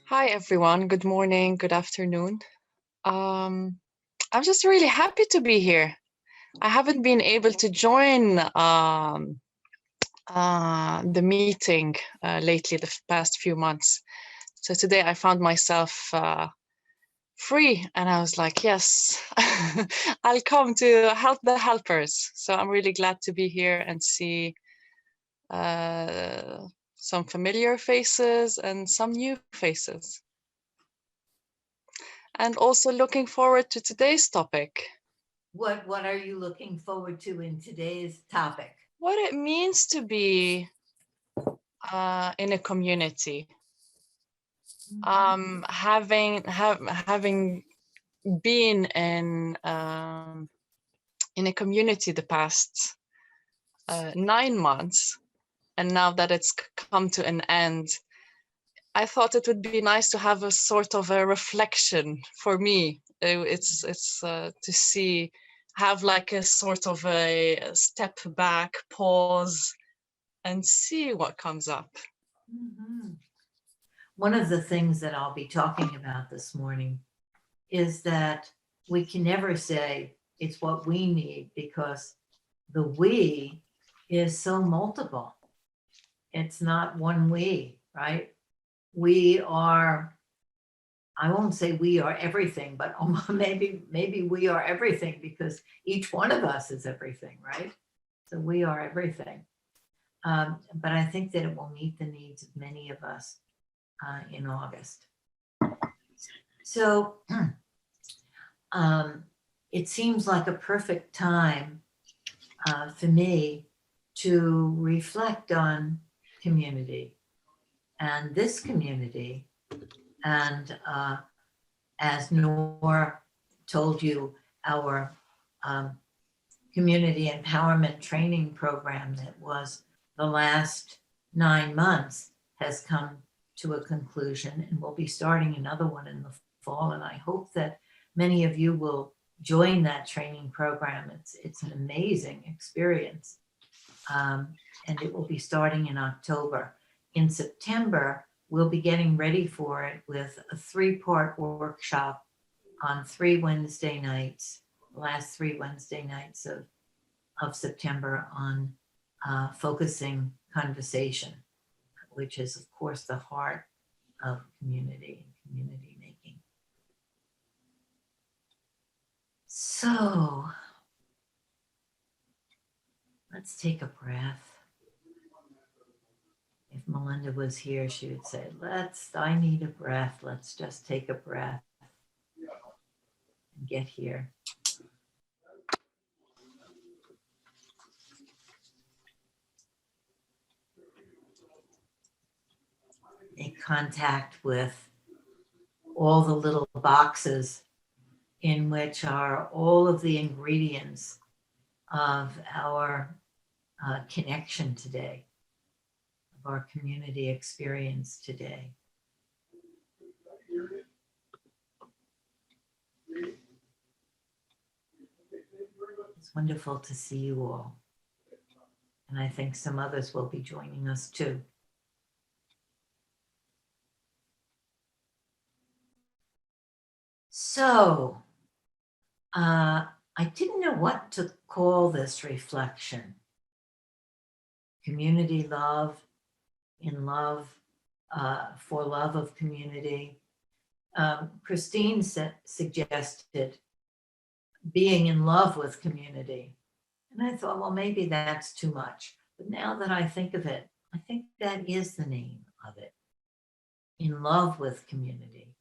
Hi everyone. Good morning, good afternoon. Um, I'm just really happy to be here. I haven't been able to join the meeting lately, the past few months. So today I found myself free, and I was like, yes, I'll come to help the helpers. So I'm really glad to be here and see uh, some familiar faces and some new faces. And also looking forward to today's topic. What are you looking forward to in today's topic? What it means to be in a community. Having been in a community the past 9 months, and now that it's come to an end, I thought it would be nice to have a sort of a reflection for me. It's to see, have like a sort of a step back, pause, and see what comes up. Mhm. One of the things that I'll be talking about this morning is that we can never say it's what we need because the we is so multiple. It's not one we, right? We are, I won't say we are everything, but maybe we are everything because each one of us is everything, right? So we are everything. But I think that it will meet the needs of many of us in August. So um, it seems like a perfect time for me to reflect on community and this community. And as Nora told you, our um, community empowerment training program that was the last 9 months has come to a conclusion, and we'll be starting another one in the fall. And I hope that many of you will join that training program. It's an amazing experience. And it will be starting in October. In September, we'll be getting ready for it with a 3-part workshop on 3 Wednesday nights, the last 3 Wednesday nights of September, on focusing conversation, which is, of course, the heart of community and community making. So let's take a breath. If Melinda was here, she would say, I need a breath. Let's just take a breath and get here. Make contact with all the little boxes in which are all of the ingredients of our connection today, of our community experience today. It's wonderful to see you all. And I think some others will be joining us too. So, I didn't know what to call this reflection. Community love, in love, for love of community. Christine suggested being in love with community. And I thought, well, maybe that's too much. But now that I think of it, I think that is the name of it. In love with community.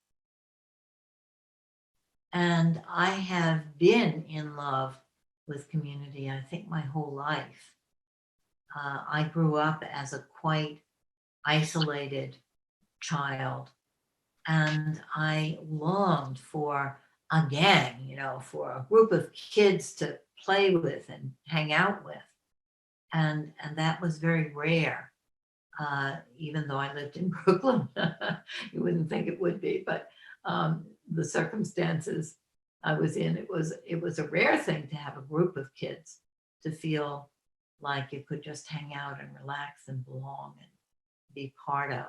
And I have been in love with community, I think, my whole life. I grew up as a quite isolated child, and I longed for a gang, for a group of kids to play with and hang out with. And that was very rare, even though I lived in Brooklyn. You wouldn't think it would be, but the circumstances I was in, it was a rare thing to have a group of kids to feel like you could just hang out and relax and belong and be part of.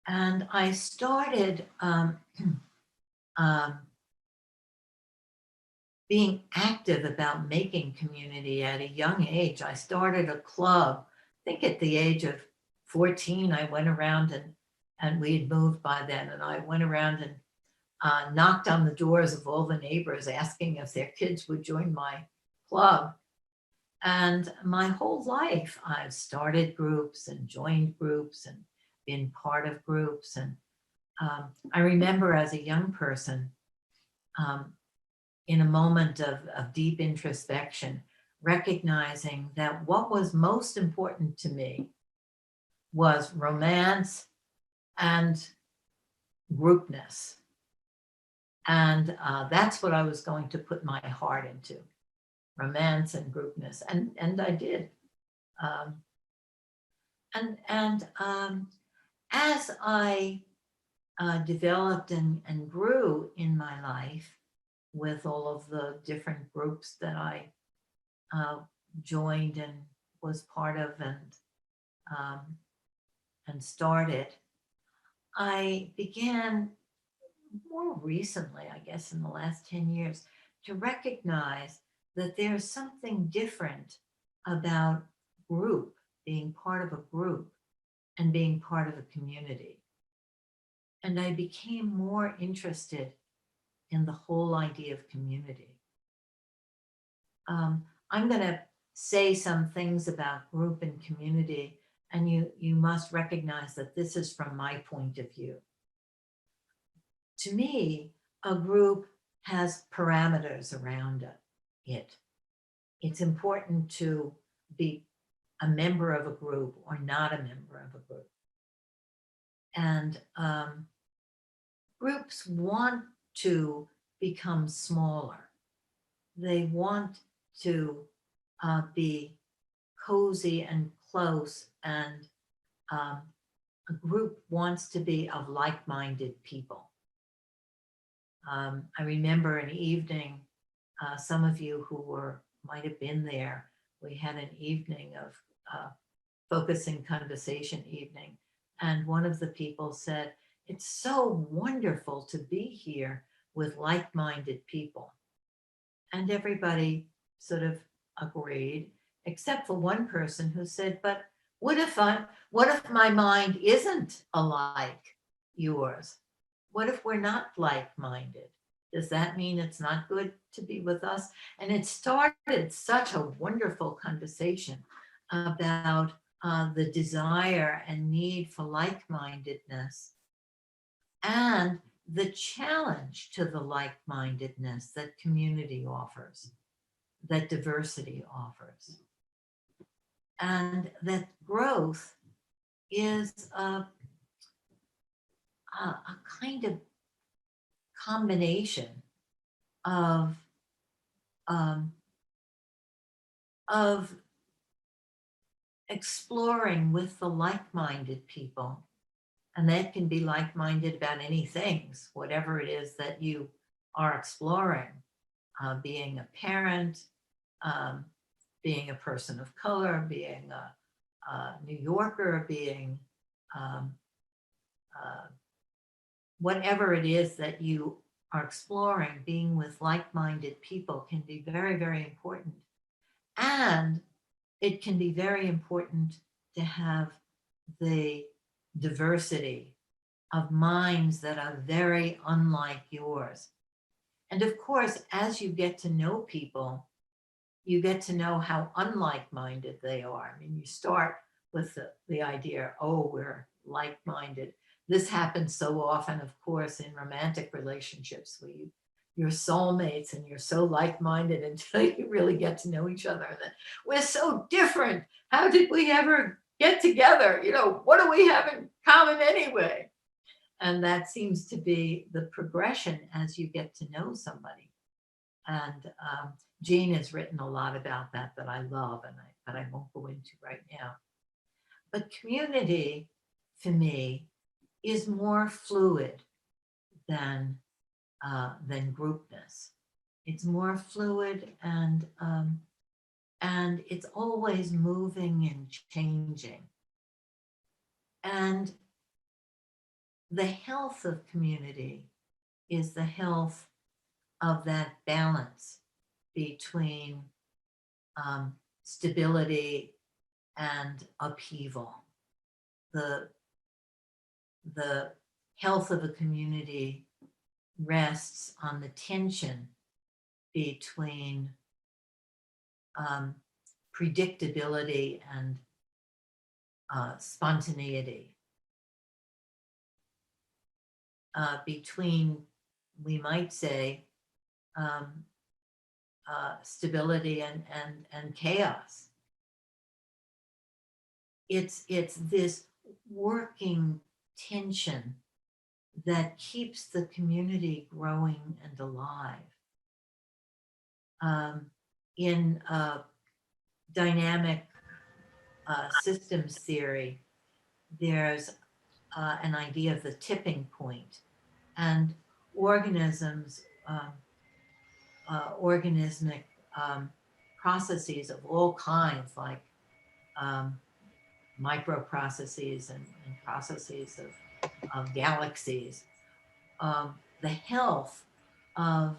And I started um, being active about making community at a young age. I started a club. I think at the age of 14, I went around and we had moved by then. And I went around and knocked on the doors of all the neighbors asking if their kids would join my club. And my whole life, I've started groups and joined groups and been part of groups. And I remember as a young person, um, in a moment of deep introspection, recognizing that what was most important to me was romance and groupness. And that's what I was going to put my heart into, romance and groupness. And I did. Um, and as I developed and grew in my life with all of the different groups that I uh, joined and was part of um, and started, I began more recently, I guess in the last 10 years, to recognize that there's something different about group, being part of a group and being part of a community. And I became more interested in the whole idea of community. I'm going to say some things about group and community, and you must recognize that this is from my point of view. To me, a group has parameters around it. It's important to be a member of a group or not a member of a group. And groups want to become smaller. They want to be cozy and close, and a group wants to be of like-minded people. I remember an evening, some of you who might have been there, we had an evening of focusing conversation evening. And one of the people said, "It's so wonderful to be here with like-minded people." And everybody sort of agreed, except for one person who said, "But what if my mind isn't alike yours? What if we're not like-minded? Does that mean it's not good to be with us?" And it started such a wonderful conversation about the desire and need for like-mindedness and the challenge to the like-mindedness that community offers, that diversity offers, and that growth is a kind of combination of um, of exploring with the like-minded people. And that can be like-minded about any things, whatever it is that you are exploring, being a parent, um, being a person of color, being a New Yorker, being um, uh, whatever it is that you are exploring, being with like-minded people can be very, very important. And it can be very important to have the diversity of minds that are very unlike yours. And of course, as you get to know people, you get to know how unlike-minded they are. I mean, you start with the idea, oh, we're like-minded. This happens so often, of course, in romantic relationships where you're soulmates and you're so like-minded until you really get to know each other. That we're so different. How did we ever get together? You know, what do we have in common anyway? And that seems to be the progression as you get to know somebody. And Jean has written a lot about that I love, but I won't go into right now. But community, for me, is more fluid than groupness. It's more fluid, and it's always moving and changing. And the health of community is the health of that balance between stability and upheaval. The health of a community rests on the tension between predictability and spontaneity, between, we might say, stability and chaos. It's this working tension that keeps the community growing and alive. In dynamic systems theory, there's an idea of the tipping point, and organisms, organismic processes of all kinds, like microprocesses and processes of galaxies, the health of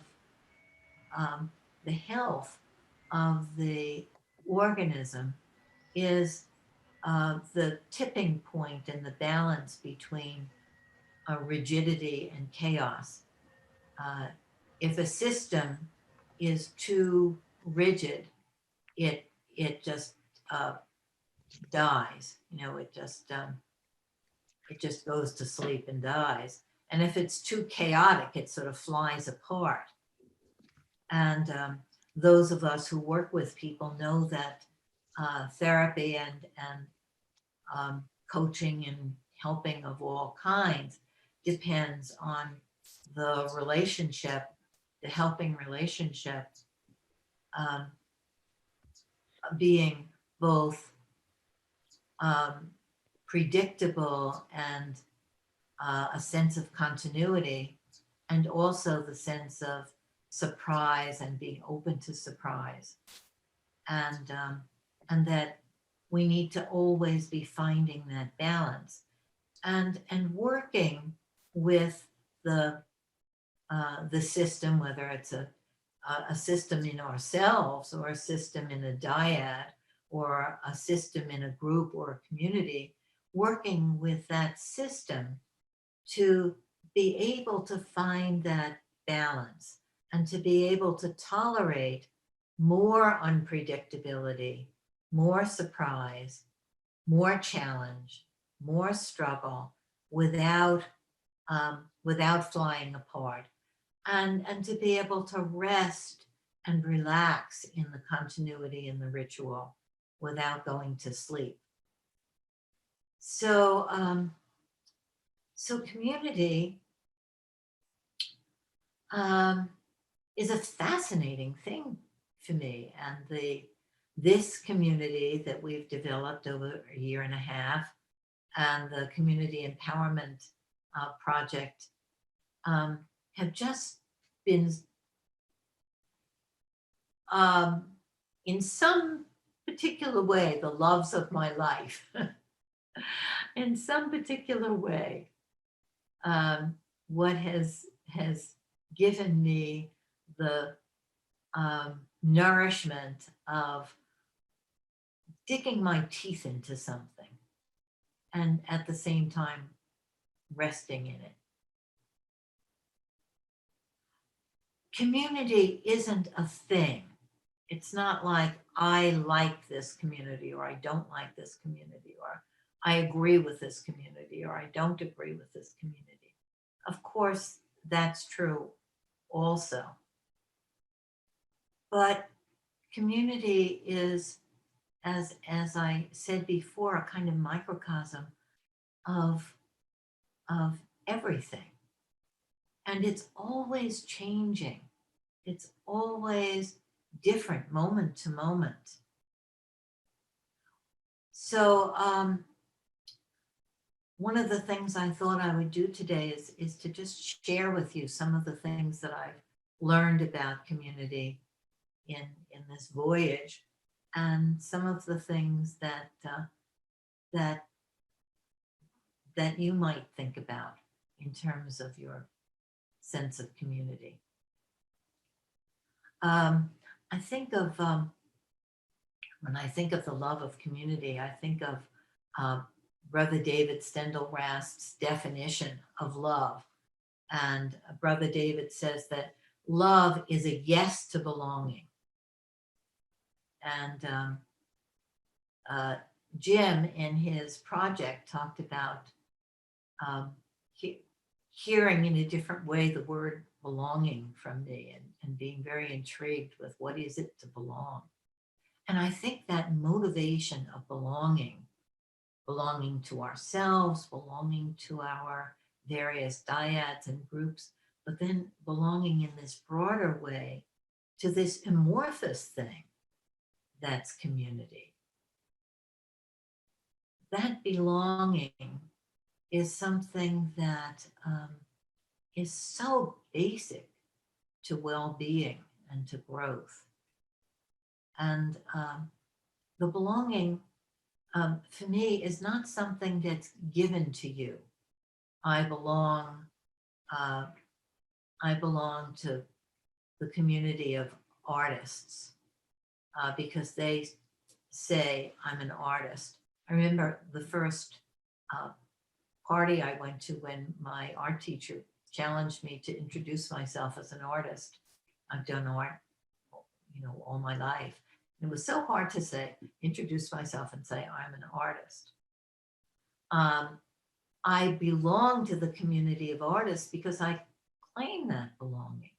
the health of the organism is the tipping point in the balance between rigidity and chaos. If a system is too rigid, it just dies. You know, it just goes to sleep and dies. And if it's too chaotic, it sort of flies apart. And those of us who work with people know that therapy and coaching and helping of all kinds depends on the relationship, the helping relationship, being both predictable and a sense of continuity, and also the sense of surprise and being open to surprise, and that we need to always be finding that balance and working with the system, whether it's a system in ourselves or a system in a dyad or a system in a group or a community, working with that system to be able to find that balance and to be able to tolerate more unpredictability, more surprise, more challenge, more struggle without flying apart, and to be able to rest and relax in the continuity and the ritual without going to sleep. So so community is a fascinating thing for me, and this community that we've developed over a year and a half, and the community empowerment project, have just been, in some particular way, the loves of my life. In some particular way, what has given me the nourishment of digging my teeth into something and at the same time resting in it. Community isn't a thing. It's not like I like this community or I don't like this community, or I agree with this community or I don't agree with this community. Of course, that's true also. But community is, as I said before, a kind of microcosm of everything. And it's always changing. It's always different moment to moment. So one of the things I thought I would do today is to just share with you some of the things that I've learned about community in this voyage, and some of the things that you might think about. in terms of your sense of community. I think of, when I think of the love of community, I think of Brother David Steindl-Rast's definition of love. And Brother David says that love is a yes to belonging. And Jim, in his project, talked about hearing in a different way the word belonging from me, and being very intrigued with what is it to belong. And I think that motivation of belonging to ourselves, belonging to our various dyads and groups, but then belonging in this broader way to this amorphous thing that's community. That belonging is something that is so basic to well-being and to growth. And the belonging, for me, is not something that's given to you. I belong to the community of artists because they say I'm an artist. I remember the first party I went to when my art teacher challenged me to introduce myself as an artist. I've done art, all my life. It was so hard to say, introduce myself and say I'm an artist. I belong to the community of artists because I claim that belonging.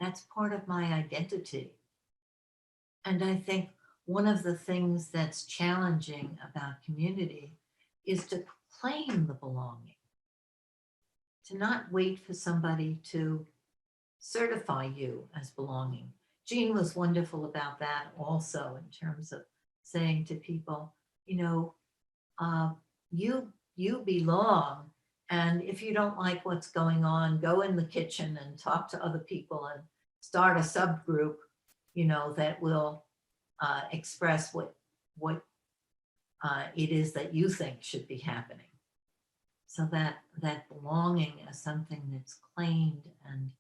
That's part of my identity. And I think one of the things that's challenging about community is to claim the belonging, to not wait for somebody to certify you as belonging. Jean was wonderful about that also, in terms of saying to people, you belong, and if you don't like what's going on, go in the kitchen and talk to other people and start a subgroup, that will express what it is that you think should be happening. So that belonging is something that's claimed and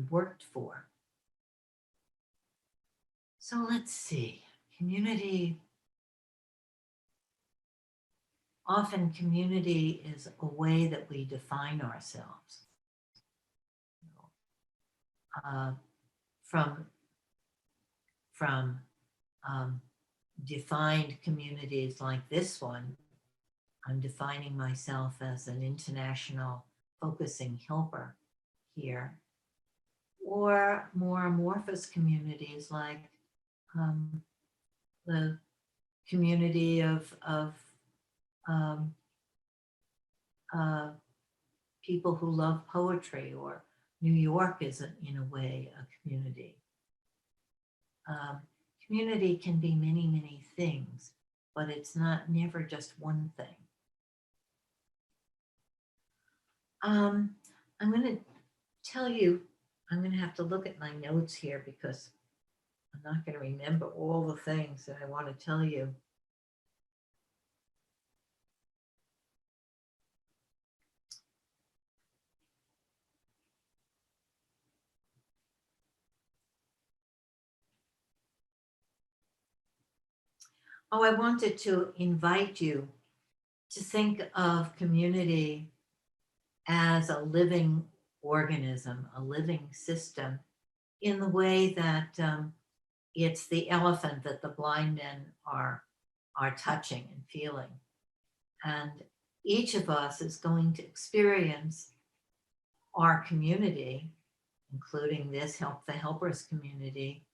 worked for. So let's see, community. Often community is a way that we define ourselves. From defined communities like this one, I'm defining myself as an international focusing helper here, or more amorphous communities like the community of people who love poetry, or New York is in a way a community. Community can be many, many things, but it's never just one thing. I'm going to tell you, I'm going to have to look at my notes here because I'm not going to remember all the things that I want to tell you. Oh, I wanted to invite you to think of community as a living organism, a living system, in the way that it's the elephant that the blind men are touching and feeling. And each of us is going to experience our community, including this the helpers community,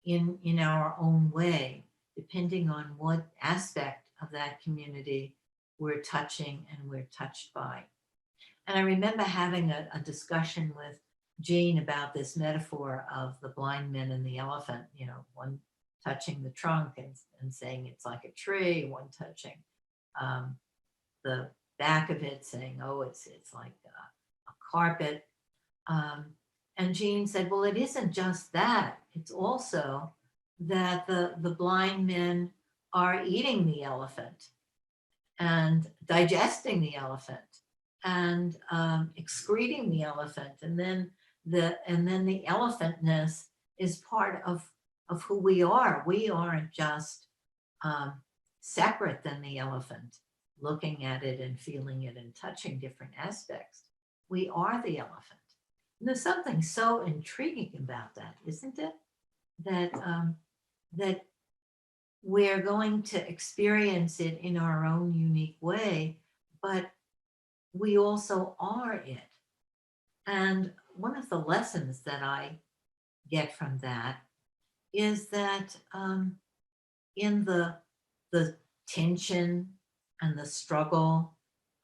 in our own way, depending on what aspect of that community we're touching and we're touched by. And I remember having a discussion with Jean about this metaphor of the blind men and the elephant, one touching the trunk and saying it's like a tree, one touching the back of it saying, oh, it's like a carpet. And Jean said, well, it isn't just that. It's also that the blind men are eating the elephant and digesting the elephant and excreting the elephant, and then the elephantness is part of who we are. We aren't just separate than the elephant, looking at it and feeling it and touching different aspects. We are the elephant. And there's something so intriguing about that, isn't it? That that we're going to experience it in our own unique way, but we also are it. And one of the lessons that I get from that is that in the tension and the struggle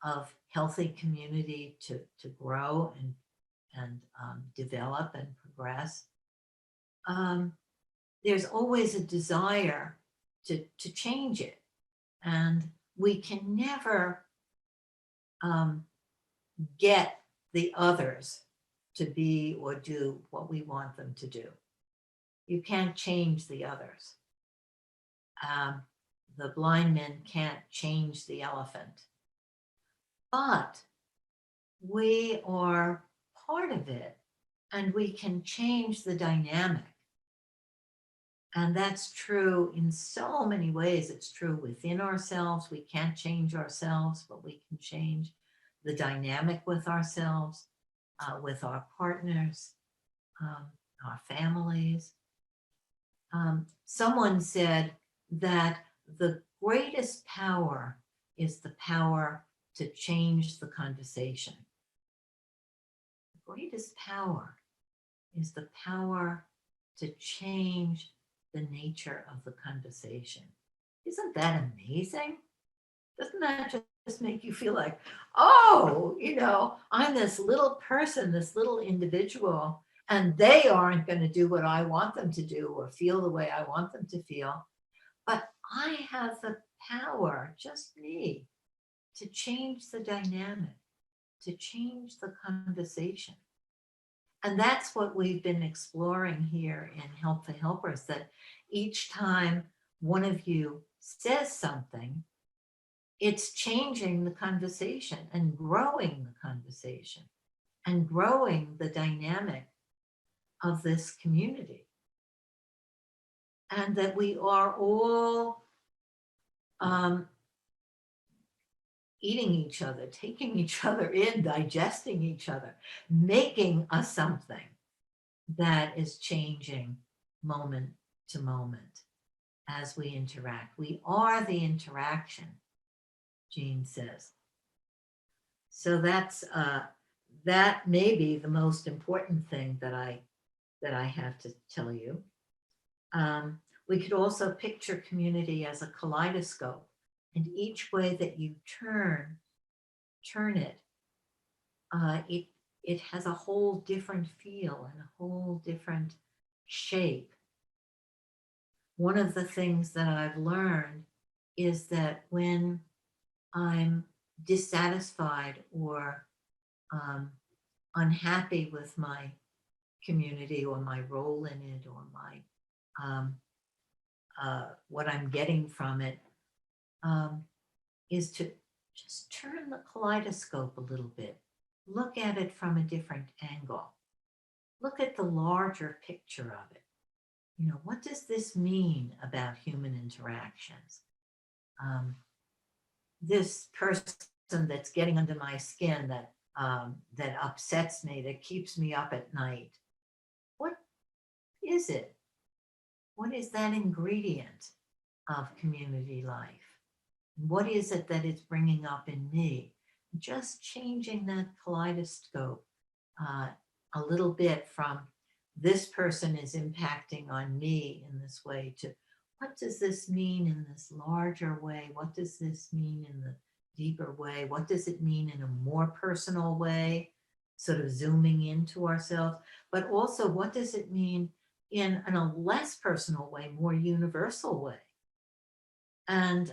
of healthy community to grow and develop and progress, there's always a desire to change it. And we can never get the others to be or do what we want them to do. You can't change the others. The blind men can't change the elephant. But we are part of it, and we can change the dynamic. And that's true in so many ways. It's true within ourselves. We can't change ourselves, but we can change the dynamic with ourselves, with our partners, our families. Someone said that the greatest power is the power to change the conversation. The greatest power is the power to change the nature of the conversation. Isn't that amazing? Doesn't that just make you feel like, oh, I'm this little person, this little individual, and they aren't going to do what I want them to do or feel the way I want them to feel. But I have the power, just me, to change the dynamic, to change the conversation. And that's what we've been exploring here in Help the Helpers, that each time one of you says something, it's changing the conversation and growing the conversation and growing the dynamic of this community. And that we are all eating each other, taking each other in, digesting each other, making us something that is changing moment to moment as we interact. We are the interaction, Jean says. So that's that may be the most important thing that I have to tell you. We could also picture community as a kaleidoscope, and each way that you turn it, it has a whole different feel and a whole different shape. One of the things that I've learned is that when I'm dissatisfied or unhappy with my community or my role in it or my what I'm getting from it, is to just turn the kaleidoscope a little bit. Look at it from a different angle. Look at the larger picture of it. What does this mean about human interactions? This person that's getting under my skin, that upsets me, that keeps me up at night. What is it? What is that ingredient of community life? What is it that it's bringing up in me? Just changing that kaleidoscope a little bit from this person is impacting on me in this way to what does this mean in this larger way? What does this mean in the deeper way? What does it mean in a more personal way? Sort of zooming into ourselves, but also what does it mean in a less personal way, more universal way? And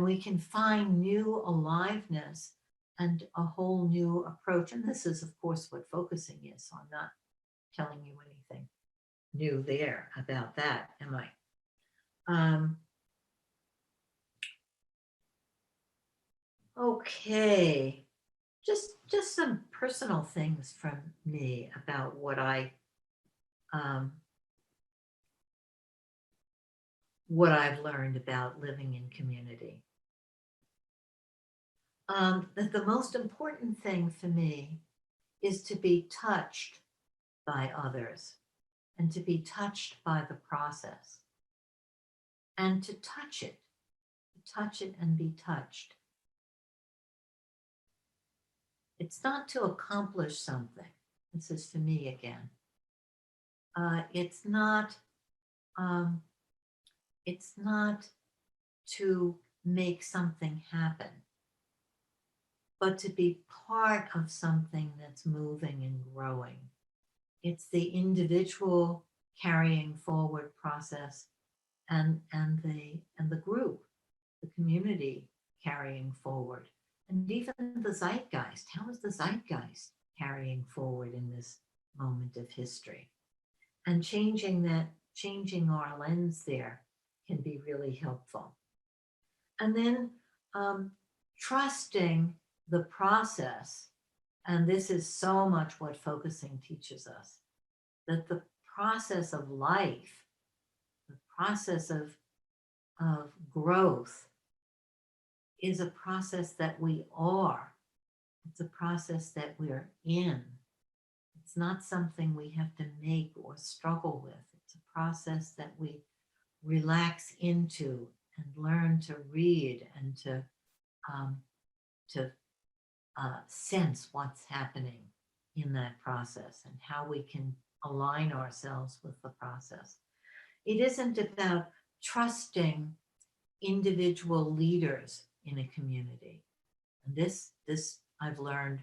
we can find new aliveness and a whole new approach. And this is, of course, what focusing is. So I'm not telling you anything new there about that, am I? Okay, just some personal things from me about what I've learned about living in community. That the most important thing for me is to be touched by others and to be touched by the process and to touch it and be touched. It's not to accomplish something. This is for me again. It's not to make something happen, but to be part of something that's moving and growing. It's the individual carrying forward process and the group, the community carrying forward. And even the zeitgeist. How is the zeitgeist carrying forward in this moment of history? And changing our lens there can be really helpful. And then trusting the process, and this is so much what focusing teaches us, that the process of life, the process of growth is a process that we are. It's a process that we're in. It's not something we have to make or struggle with. It's a process that we relax into and learn to read and to sense what's happening in that process and how we can align ourselves with the process. It isn't about trusting individual leaders in a community. And this I've learned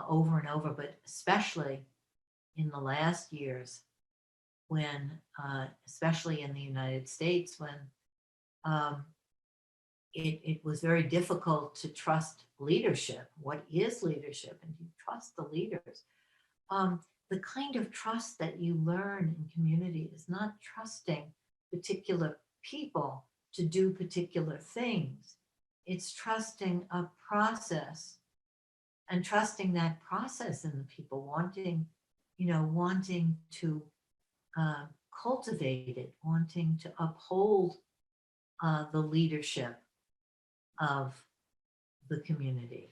over and over, but especially in the last years when, especially in the United States, when it was very difficult to trust leadership. What is leadership? And do you trust the leaders? The kind of trust that you learn in community is not trusting particular people to do particular things. It's trusting a process and trusting that process in the people, wanting to cultivate it, wanting to uphold the leadership of the community.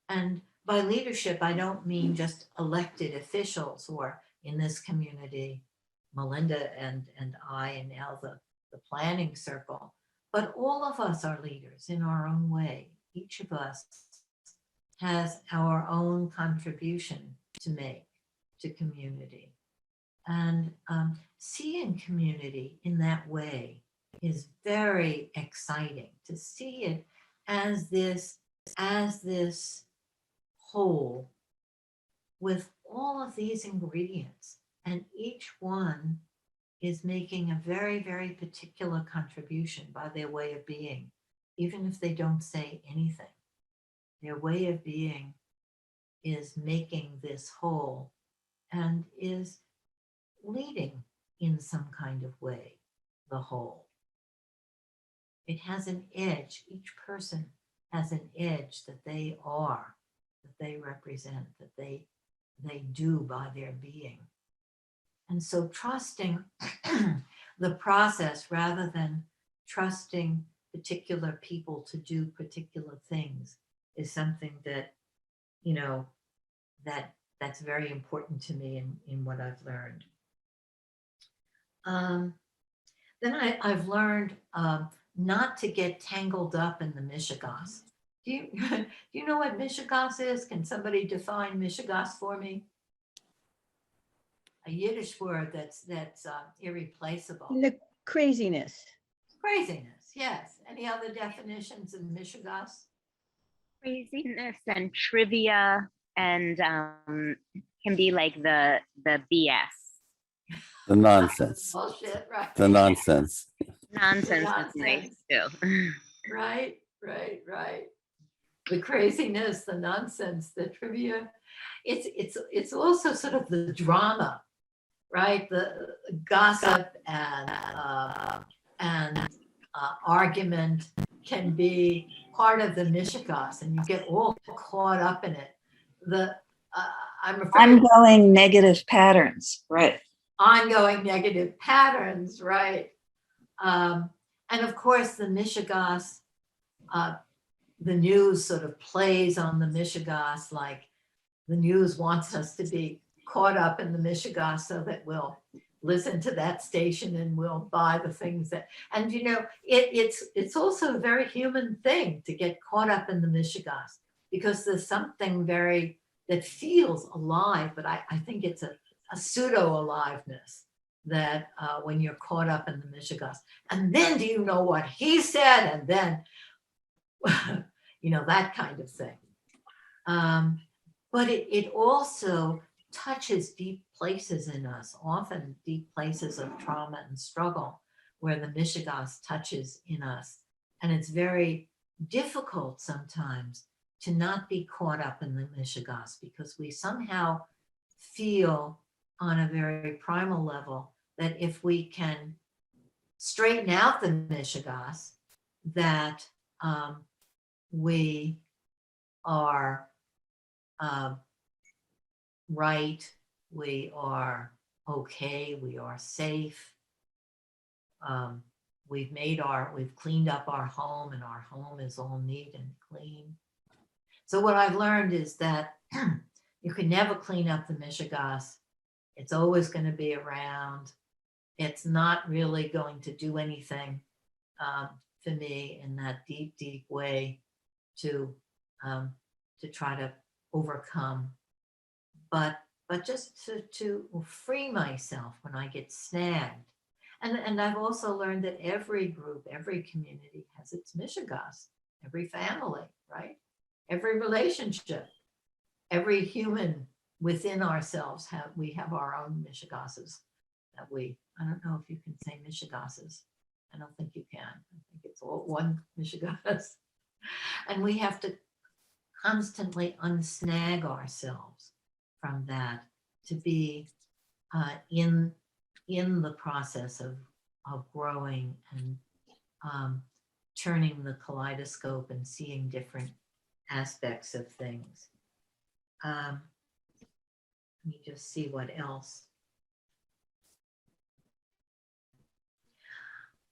And by leadership, I don't mean just elected officials, or in this community, Melinda and I, and now the planning circle, but all of us are leaders in our own way. Each of us has our own contribution to make to community. And seeing community in that way is very exciting, to see it as this whole with all of these ingredients, and each one is making a very, very particular contribution by their way of being, even if they don't say anything. Their way of being is making this whole and is leading in some kind of way the whole. It has an edge. Each person has an edge that they are, that they represent, that they do by their being. And so trusting the process rather than trusting particular people to do particular things is something that, that's very important to me in what I've learned. Then I've learned not to get tangled up in the mishigas. Do you know what mishigas is? Can somebody define mishigas for me? A Yiddish word that's irreplaceable. The craziness. Craziness, yes. Any other definitions of mishigas? Craziness and trivia, and can be like the BS. The nonsense. Bullshit, right? The nonsense. Nonsense Nonsense. is nice too. Right. The craziness, the nonsense, the trivia. It's also sort of the drama, right? The gossip and argument can be part of the Mishigas and you get all caught up in it, I'm afraid Ongoing negative patterns, right? ongoing negative patterns, right? And of course, the Mishigas, the news sort of plays on the Mishigas, like the news wants us to be caught up in the Mishigas so that we'll listen to that station and we'll buy the things that, and you know, it's also a very human thing to get caught up in the Mishigas because there's something very, that feels alive, but I think it's a pseudo aliveness that when you're caught up in the Mishigas. And then do you know what he said? And then, you know, that kind of thing. But it also touches deep places in us, often deep places of trauma and struggle where the Mishigas touches in us. And it's very difficult sometimes to not be caught up in the Mishigas because we somehow feel on a very primal level that if we can straighten out the Mishigas, that we are right, we are okay, we are safe. We've cleaned up our home and our home is all neat and clean. So what I've learned is that you can never clean up the Mishigas. It's always going to be around. It's not really going to do anything for me in that deep, deep way to try to overcome. But just to free myself when I get snagged. And I've also learned that every group, every community has its Mishigas, every family, right? Every relationship, every human within ourselves we have our own Mishigases that I don't know if you can say Mishigases. I don't think you can. I think it's all one Mishigas. And we have to constantly unsnag ourselves from that to be in the process of growing and turning the kaleidoscope and seeing different aspects of things. Let me just see what else.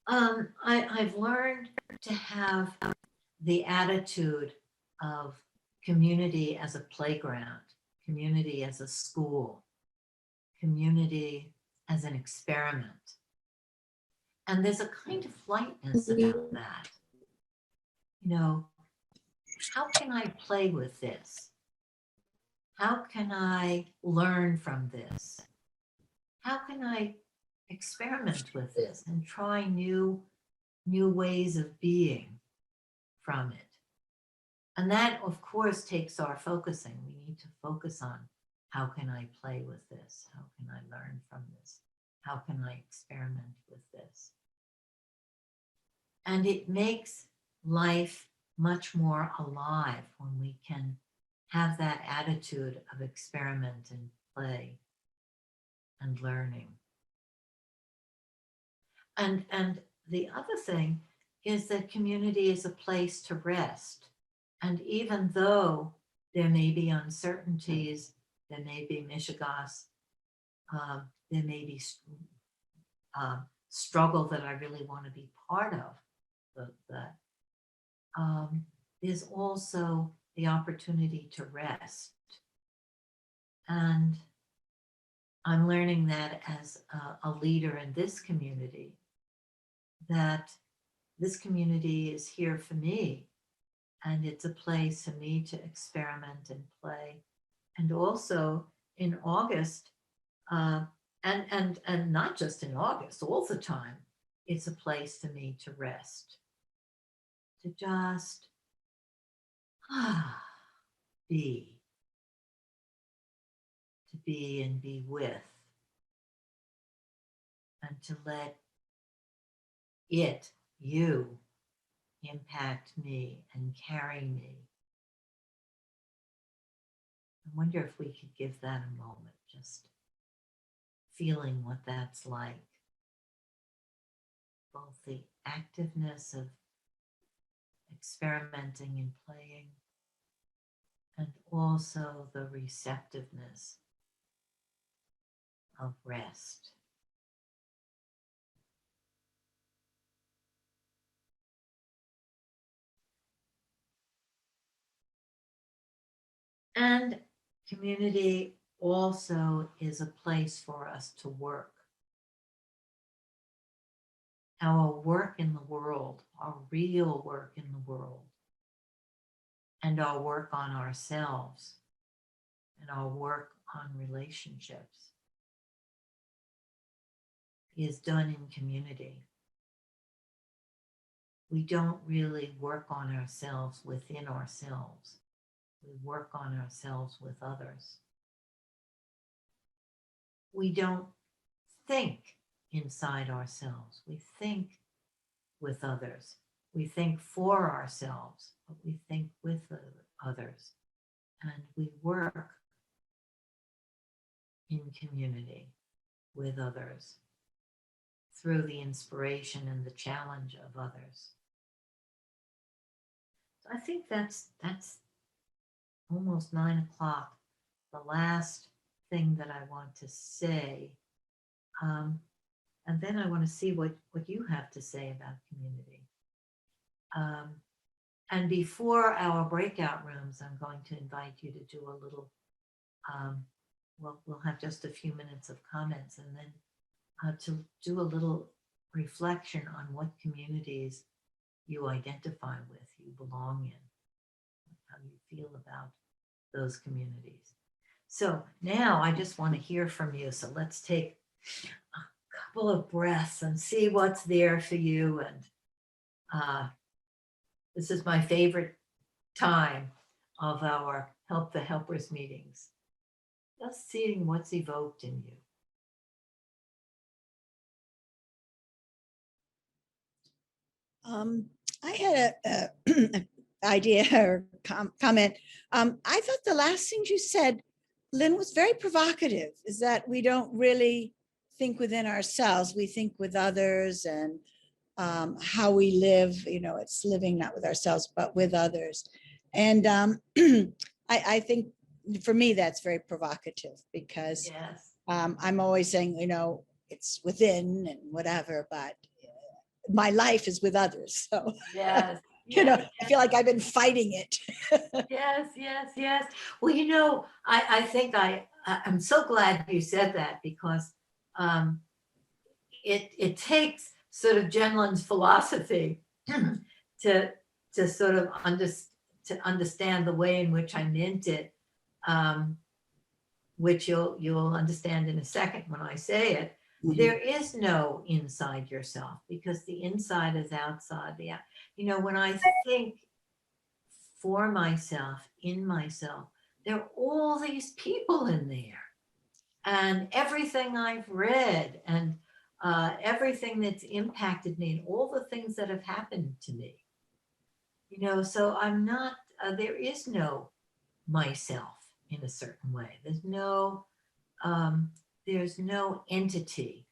I've learned to have the attitude of community as a playground, community as a school, community as an experiment. And there's a kind of lightness about that. You know, how can I play with this? How can I learn from this? How can I experiment with this and try new ways of being from it? And that, of course, takes our focusing. We need to focus on how can I play with this? How can I learn from this? How can I experiment with this? And it makes life much more alive when we can have that attitude of experiment and play and learning. And the other thing is that community is a place to rest. And even though there may be uncertainties, there may be Mishigas, there may be struggle that I really want to be part of, there's also the opportunity to rest. And I'm learning that as a leader in this community, that this community is here for me. And it's a place for me to experiment and play. And also in August, and not just in August, all the time, it's a place for me to rest, to just be, to be and be with, and to let you, impact me and carry me. I wonder if we could give that a moment, just feeling what that's like. Both the activeness of experimenting and playing, and also the receptiveness of rest. And community also is a place for us to work. Our work in the world, our real work in the world, and our work on ourselves, and our work on relationships is done in community. We don't really work on ourselves within ourselves. We work on ourselves with others. We don't think inside ourselves. We think with others. We think for ourselves, but we think with others. And we work in community with others through the inspiration and the challenge of others. So I think that's almost 9 o'clock. The last thing that I want to say, and then I want to see what you have to say about community. And before our breakout rooms, I'm going to invite you to do a little, we'll have just a few minutes of comments, and then to do a little reflection on what communities you identify with, you belong in, how you feel about those communities. So now I just want to hear from you. So let's take a couple of breaths and see what's there for you. And this is my favorite time of our Help the Helpers meetings. Just seeing what's evoked in you. I had a idea or comment. I thought the last things you said, Lynn, was very provocative, is that we don't really think within ourselves, we think with others, and how we live, it's living not with ourselves, but with others. And I think for me, that's very provocative because Yes. I'm always saying, it's within and whatever, but my life is with others. So, Yes. I feel like I've been fighting it. Yes. Well, I think I'm so glad you said that, because it takes sort of Jen Lynn's philosophy to sort of understand the way in which I meant it, which you'll understand in a second when I say it. Mhm. There is no inside yourself, because the inside is outside. When I think for myself, in myself, there are all these people in there, and everything I've read, and everything that's impacted me, and all the things that have happened to me. So I'm not, there is no myself in a certain way. There's no entity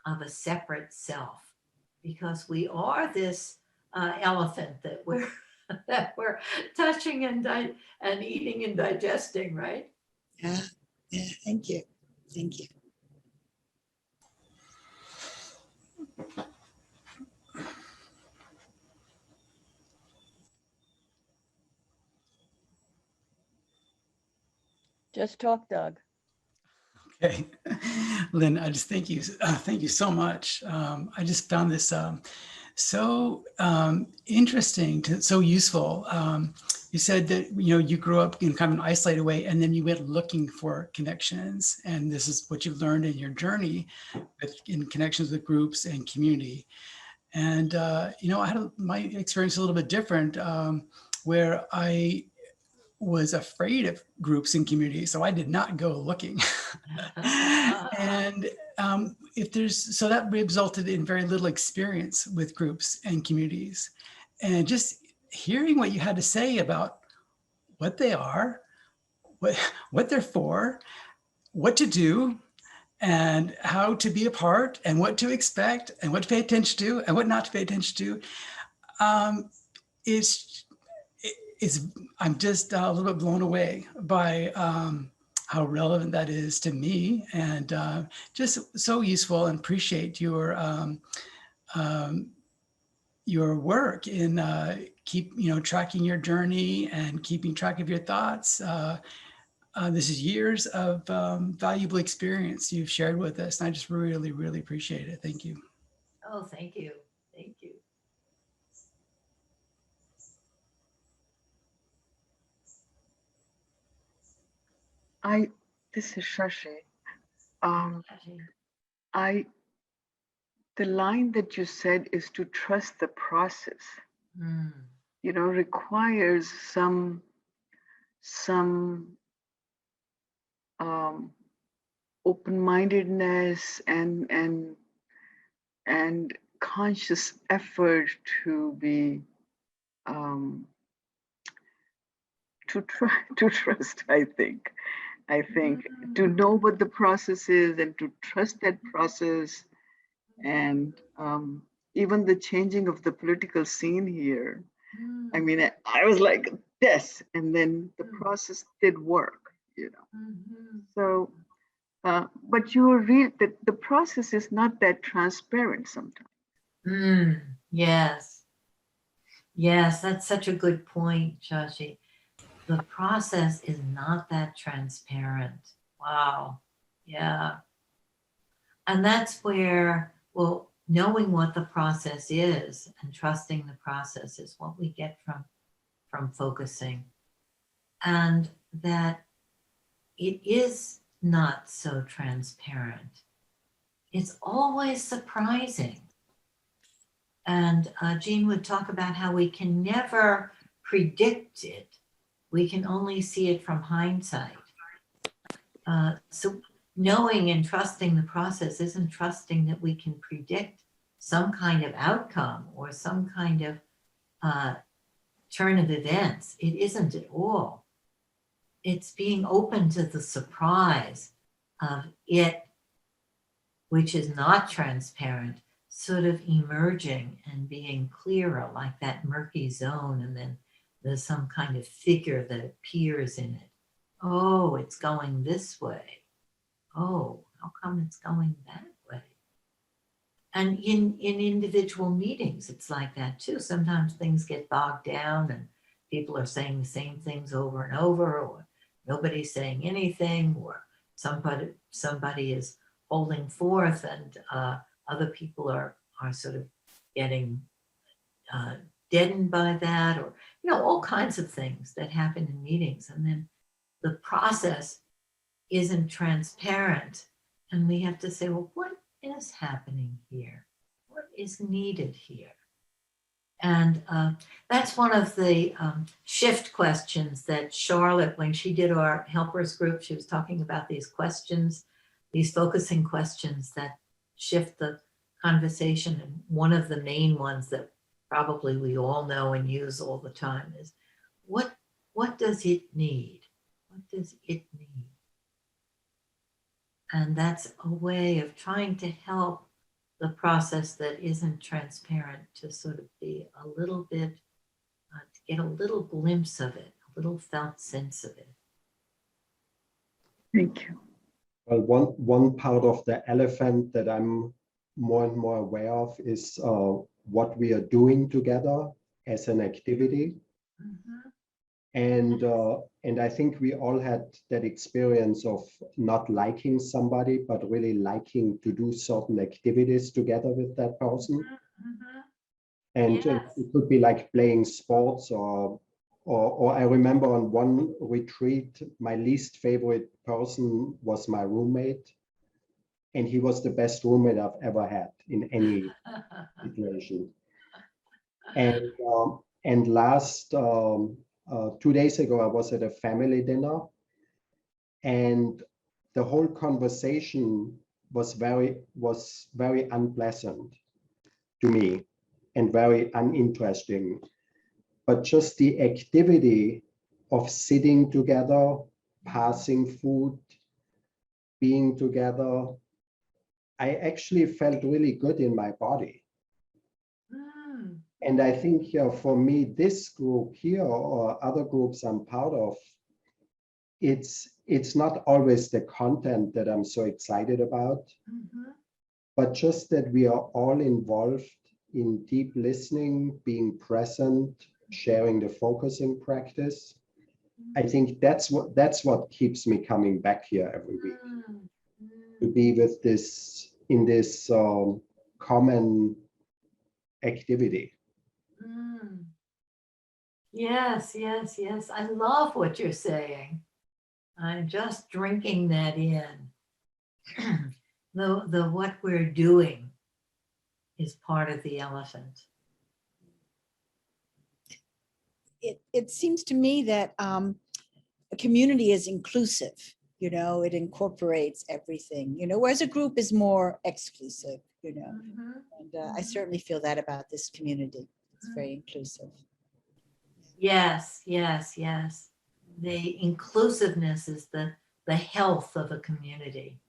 of a separate self, because we are this elephant that we're touching and eating and digesting, right? Yeah. Thank you. Just talk, Doug. Okay, Lynn, I just thank you so much. I just found this so interesting, so useful. You said that you grew up in kind of an isolated way, and then you went looking for connections, and this is what you've learned in your journey in connections with groups and community. And I had my experience a little bit different, where I was afraid of groups and communities, so I did not go looking. And so that resulted in very little experience with groups and communities. And just hearing what you had to say about what they are, what they're for, what to do, and how to be a part, and what to expect, and what to pay attention to, and what not to pay attention to. I'm just a little bit blown away by how relevant that is to me, and just so useful, and appreciate your work in tracking your journey and keeping track of your thoughts. This is years of valuable experience you've shared with us, and I just really, really appreciate it. Thank you. Oh, thank you. Thank you. This is Shashi. The line that you said is to trust the process, requires some open-mindedness and conscious effort to be to trust. I think to know what the process is and to trust that process, and even the changing of the political scene here. I mean, I was like this, and then the process did work, So, but you will read that the process is not that transparent sometimes. Yes. Yes, that's such a good point, Shashi. The process is not that transparent. Wow. Yeah. And that's where, well, knowing what the process is and trusting the process is what we get from focusing. And that it is not so transparent. It's always surprising. And Jean would talk about how we can never predict it. We can only see it from hindsight. So knowing and trusting the process isn't trusting that we can predict some kind of outcome or some kind of turn of events. It isn't at all. It's being open to the surprise of it, which is not transparent, sort of emerging and being clearer, like that murky zone, and then there's some kind of figure that appears in it. Oh, it's going this way. Oh, how come it's going that way? And in individual meetings, it's like that too. Sometimes things get bogged down and people are saying the same things over and over, or nobody's saying anything, or somebody is holding forth and other people are sort of getting deadened by that, or all kinds of things that happen in meetings. And then the process isn't transparent, and we have to say, well, what is happening here? What is needed here? And that's one of the shift questions that Charlotte, when she did our helpers group, she was talking about these questions, these focusing questions that shift the conversation. And one of the main ones that probably we all know and use all the time is, what does it need? What does it need? And that's a way of trying to help the process that isn't transparent to sort of be a little bit, to get a little glimpse of it, a little felt sense of it. Thank you. Well, one part of the elephant that I'm more and more aware of is what we are doing together as an activity. Mm-hmm. And I think we all had that experience of not liking somebody, but really liking to do certain activities together with that person. Mm-hmm. And Yes. it could be like playing sports, or I remember on one retreat, my least favorite person was my roommate. And he was the best roommate I've ever had in any situation. And last 2 days ago, I was at a family dinner, and the whole conversation was very unpleasant to me and very uninteresting. But just the activity of sitting together, passing food, being together, I actually felt really good in my body. And I think for me, this group here or other groups I'm part of, it's not always the content that I'm so excited about, but just that we are all involved in deep listening, being present, sharing the focusing practice. I think that's what keeps me coming back here every week, to be with this in this common activity. Yes, yes, yes. I love what you're saying. I'm just drinking that in. The what we're doing is part of the elephant. It seems to me that a community is inclusive, you know, it incorporates everything, you know, whereas a group is more exclusive, you know. And I certainly feel that about this community. It's very inclusive. Yes, yes, yes. The inclusiveness is the health of a community.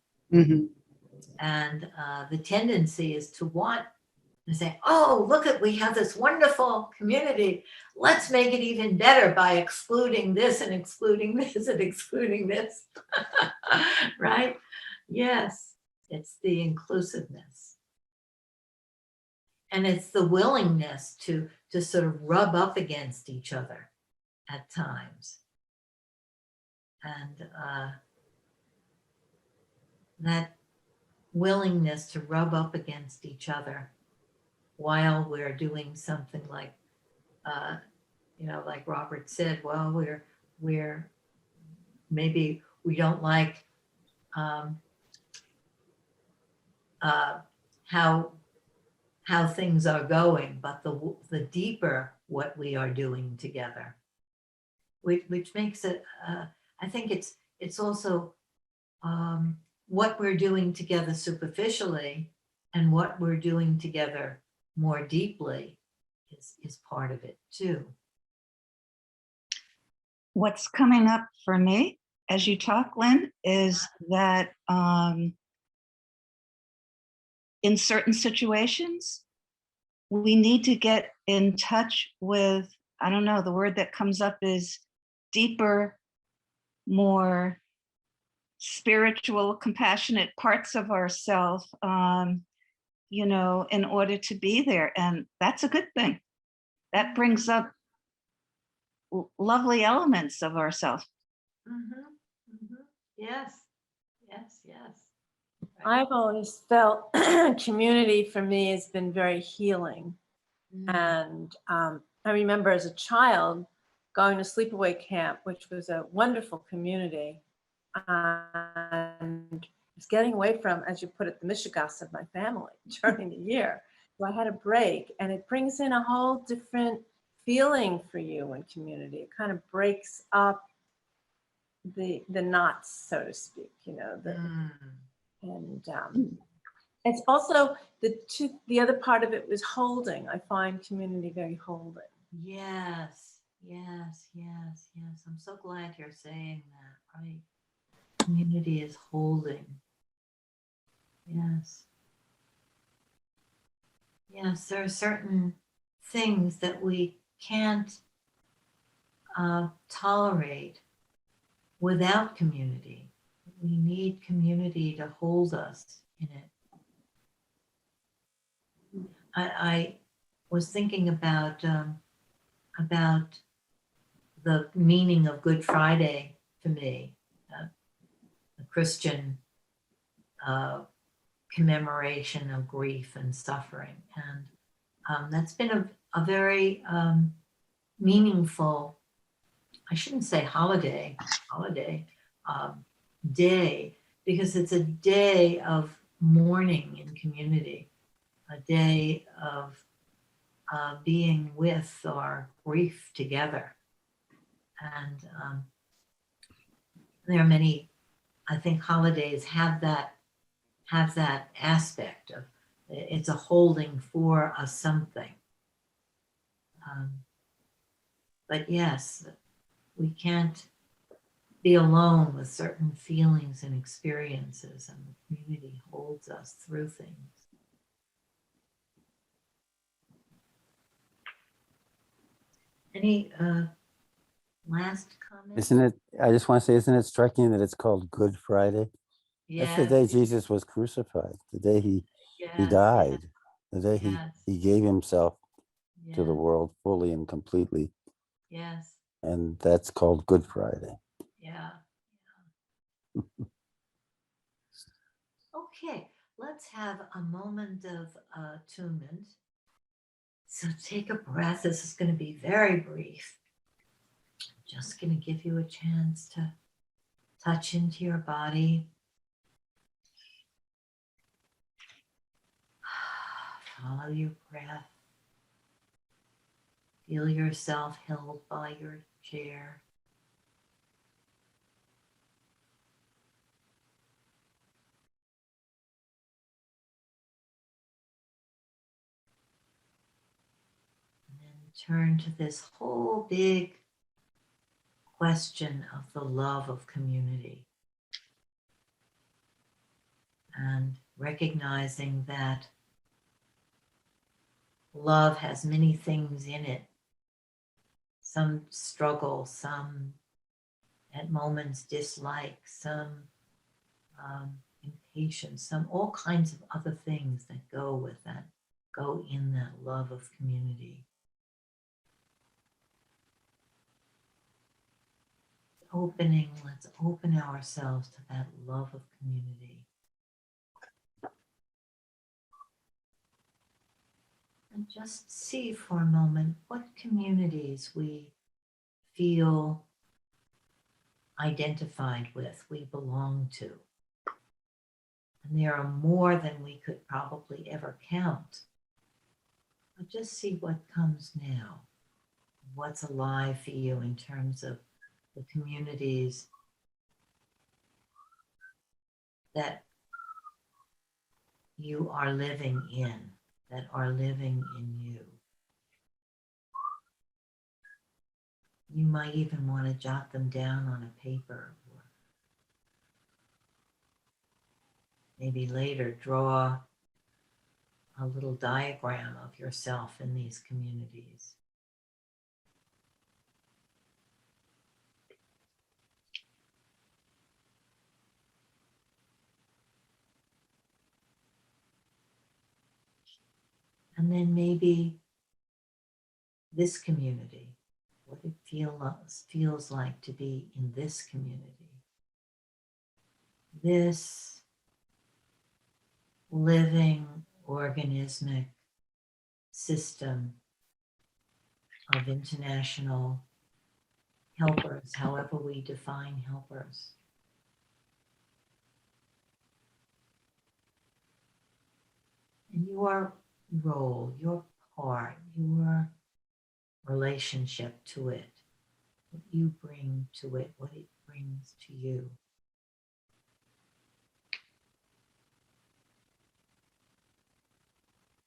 And the tendency is to want to say, oh, look at, we have this wonderful community. Let's make it even better by excluding this and excluding this and excluding this. Right? Yes, it's the inclusiveness. And it's the willingness to sort of rub up against each other at times. And that willingness to rub up against each other while we're doing something like, you know, like Robert said, well, we're maybe we don't like how things are going, but the deeper what we are doing together, which makes it, I think it's also what we're doing together superficially and what we're doing together more deeply is part of it too. What's coming up for me as you talk, Lynn, is that in certain situations, we need to get in touch with, I don't know, the word that comes up is deeper, more spiritual, compassionate parts of ourselves, you know, in order to be there. And that's a good thing. That brings up lovely elements of ourselves. Yes, yes, yes. I've always felt community for me has been very healing. And I remember as a child going to sleepaway camp, which was a wonderful community. And it's getting away from, as you put it, the mishigas of my family during the year. So I had a break, and it brings in a whole different feeling for you in community. It kind of breaks up the knots, so to speak, you know. And it's also the other part of it was holding. I find community very holding. Yes, yes, yes, yes. I'm so glad you're saying that, right? Community is holding. Yes. Yes, there are certain things that we can't tolerate without community. We need community to hold us in it. I was thinking about the meaning of Good Friday for me, the Christian commemoration of grief and suffering. And that's been a very meaningful, I shouldn't say holiday, day, because it's a day of mourning in community, a day of being with our grief together. And there are many, I think holidays have that aspect of, it's a holding for a something. But yes, we can't be alone with certain feelings and experiences, and the community holds us through things. Any last comments? Isn't it, I just want to say, isn't it striking that it's called Good Friday? That's the day Yes, Jesus was crucified, the day he yes, died, the day yes, he gave himself to the yes, world fully and completely. yes, And that's called Good Friday. yeah. Okay, let's have a moment of attunement. So take a breath. This is going to be very brief. Just going to give you a chance to touch into your body. Follow your breath. Feel yourself held by your chair. And then turn to this whole big question of the love of community. And recognizing that love has many things in it. Some struggle, some at moments dislike, some impatience, some all kinds of other things that go with that, go in that love of community. Opening, let's open ourselves to that love of community. And just see for a moment what communities we feel identified with, we belong to. And there are more than we could probably ever count. But just see what comes now. What's alive for you in terms of the communities that you are living in, that are living in you. You might even want to jot them down on a paper, or maybe later draw a little diagram of yourself in these communities. And then maybe this community, what it feels like to be in this community. This living organismic system of international helpers, however we define helpers. And your role, your part, your relationship to it, what you bring to it, what it brings to you.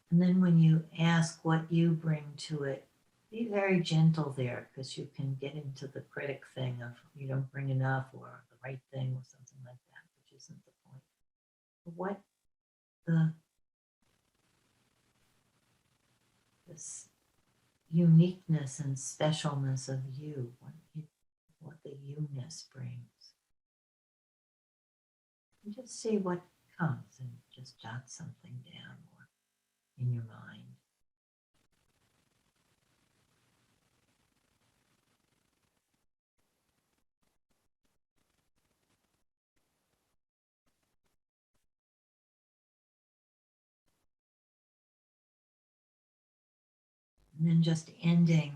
And then when you ask what you bring to it, be very gentle there, because you can get into the critic thing of you don't bring enough or the right thing or something like that, which isn't the point. But what this uniqueness and specialness of you, what the you-ness brings. And just see what comes and just jot something down or in your mind. And then just ending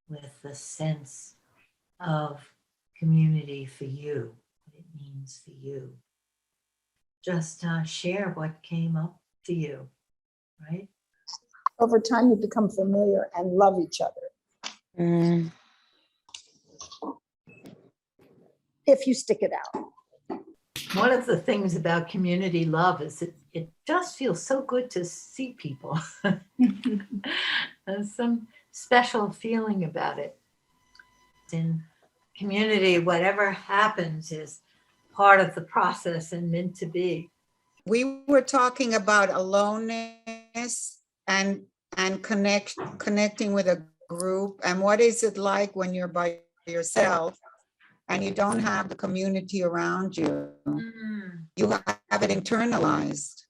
with the sense of community for you, what it means for you. Just share what came up for you, right? Over time, you become familiar and love each other. If you stick it out. One of the things about community love is it just feels so good to see people. There's some special feeling about it. In community, whatever happens is part of the process and meant to be. We were talking about aloneness and connecting with a group? And what is it like when you're by yourself and you don't have the community around you? You have it internalized,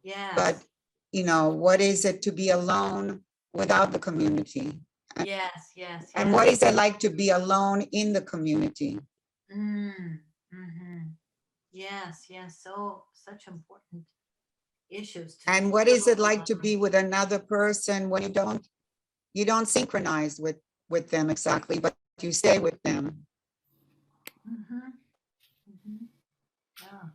Yes. but you know, what is it to be alone without the community? Yes, yes, And yes. what is it like to be alone in the community? Yes, yes. So such important issues. And what is it like to be with another person when you don't synchronize with them exactly, but you stay with them? Yeah.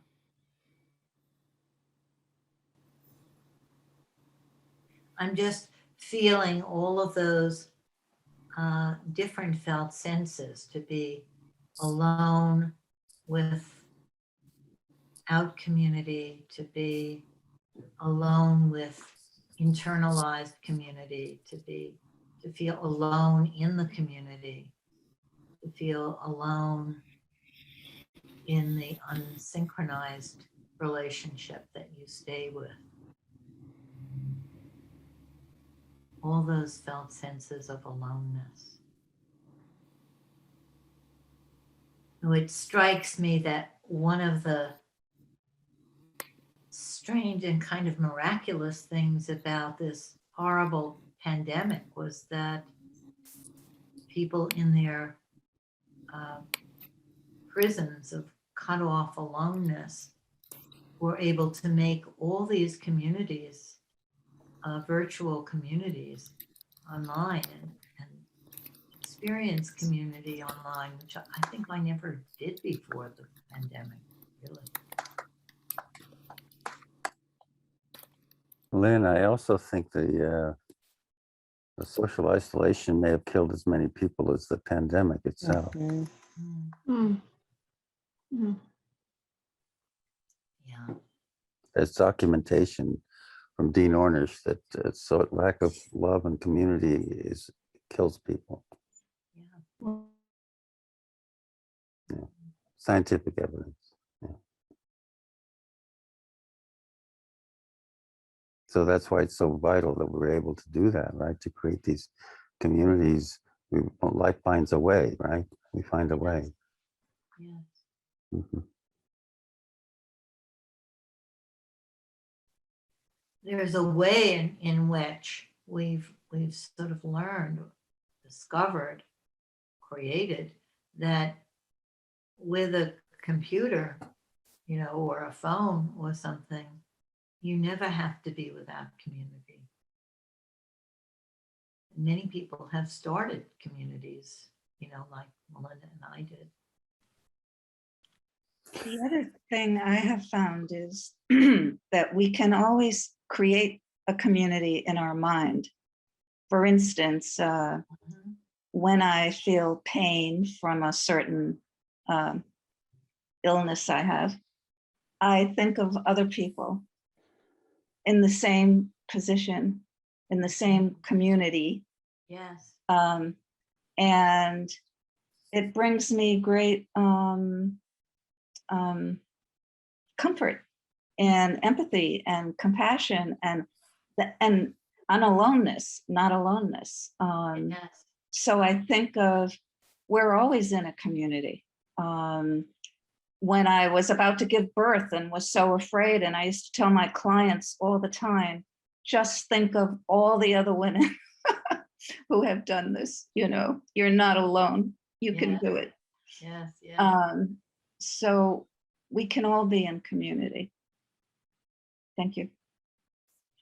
I'm just feeling all of those different felt senses, to be alone without community, to be alone with internalized community, to feel alone in the community, to feel alone in the unsynchronized relationship that you stay with. All those felt senses of aloneness. Now, it strikes me that one of the strange and kind of miraculous things about this horrible pandemic was that people in their prisons of cut off aloneness were able to make all these communities, virtual communities online, and experience community online, which I think I never did before the pandemic, really. Lynn, I also think the social isolation may have killed as many people as the pandemic itself. Yeah. There's documentation from Dean Ornish that so lack of love and community kills people. Yeah. Scientific evidence. Yeah. So that's why it's so vital that we're able to do that, right? To create these communities. Life finds a way, right? We find a way. Yes. Mm-hmm. There's a way in which we've sort of learned, discovered, created, that with a computer, or a phone or something, you never have to be without community. Many people have started communities, like Melinda and I did. The other thing I have found is that we can always create a community in our mind. For instance, when I feel pain from a certain illness I have, I think of other people in the same position, in the same community. Yes. And it brings me great comfort and empathy and compassion and unaloneness, not aloneness. Yes. So I think of, we're always in a community. When I was about to give birth and was so afraid, and I used to tell my clients all the time, just think of all the other women who have done this, you're not alone, you can do it. Yes, yes. So we can all be in community. Thank you.